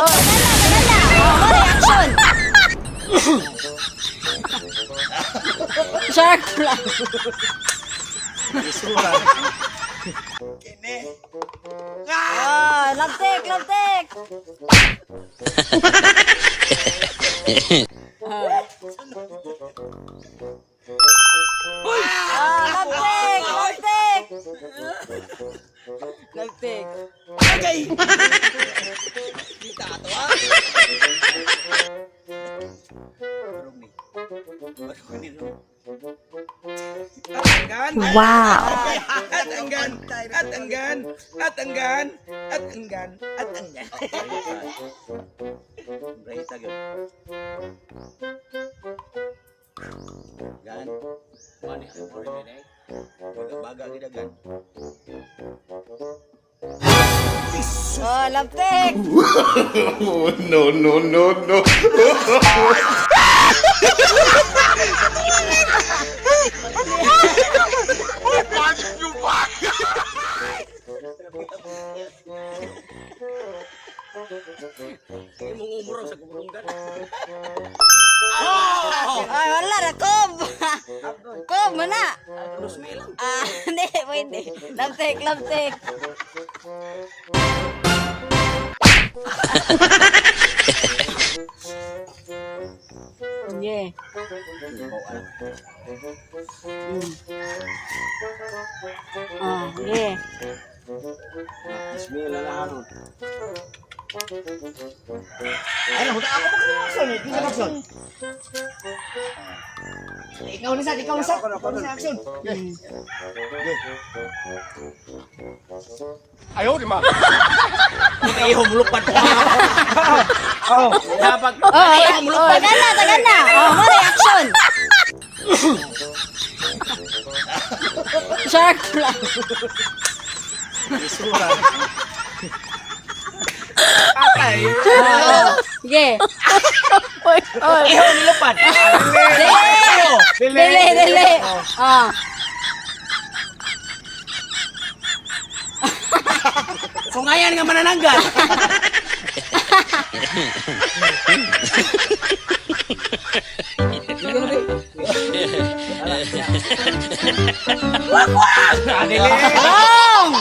Reaction. Shark lang. Kini. Labtek. Labtek. Okay. Kita to ah. Burung nih. Burung ini dulu. Atenggan. Wow. Atenggan. Berarti lagi. Gan. Mana yang boleh ini? Baga kita gan. Labtek. No. Ini mau ngumur sa kuburong gan. Ay, wala na, Kob. Kob, mana? Terus melang. Hindi, pwede. Labtek. Yeah. Yeah. Bismillah na ano. Ay, nahuta ako mag-action eh. Bisa action. Ikaw na sa action. Ayaw di ma. Ayaw mulupad. Dapat. Tagal na. Mo reaction. Shark lang. Isura. Yeah. Ayaw nilupad. Dili. Sungayan nga manananggal. Wrong.